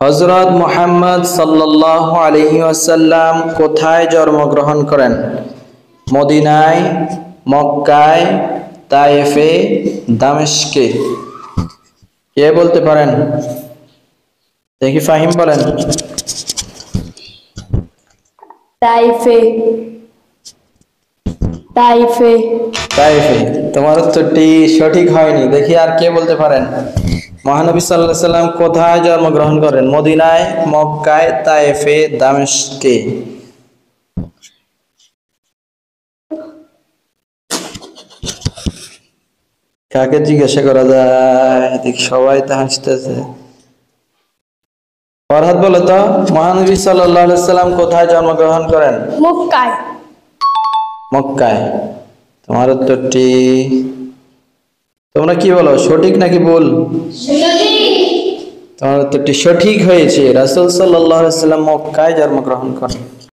হযরত মুহাম্মদ সাল্লাল্লাহু আলাইহি ওয়াসাল্লাম কোথায় জন্মগ্রহণ করেন? মদিনায়, মক্কায়, তায়েফে, দামেস্কে। কে বলতে পারেন? দেখি ফাহিম বলেন। তাইফে। তাইফে। তাইফে। তোমার উত্তরটি সঠিক হয়নি। দেখি আর কে বলতে পারেন? মহানবী সাল্লাল্লাহু আলাইহি সাল্লাম কোথায় জন্মগ্রহণ করেন? মদিনায়, মক্কায়, তায়েফে, দামেস্কে। কাকে জিজ্ঞাসা করা যায়? দেখ সবাই তো হাসতেছে। ফরহাদ বলো তো, মহানবী সাল্লাল্লাহু আলাইহি সাল্লাম কোথায় জন্মগ্রহণ করেন? মক্কায়। মক্কায়। তোমার উত্তরটি, তোমরা কি বলো, সঠিক নাকি ভুল? তোমার উত্তরটি সঠিক হয়েছে। রাসূল সাল্লাল্লাহু আলাইহি সাল্লাম মক্কায় জন্মগ্রহণ করেন।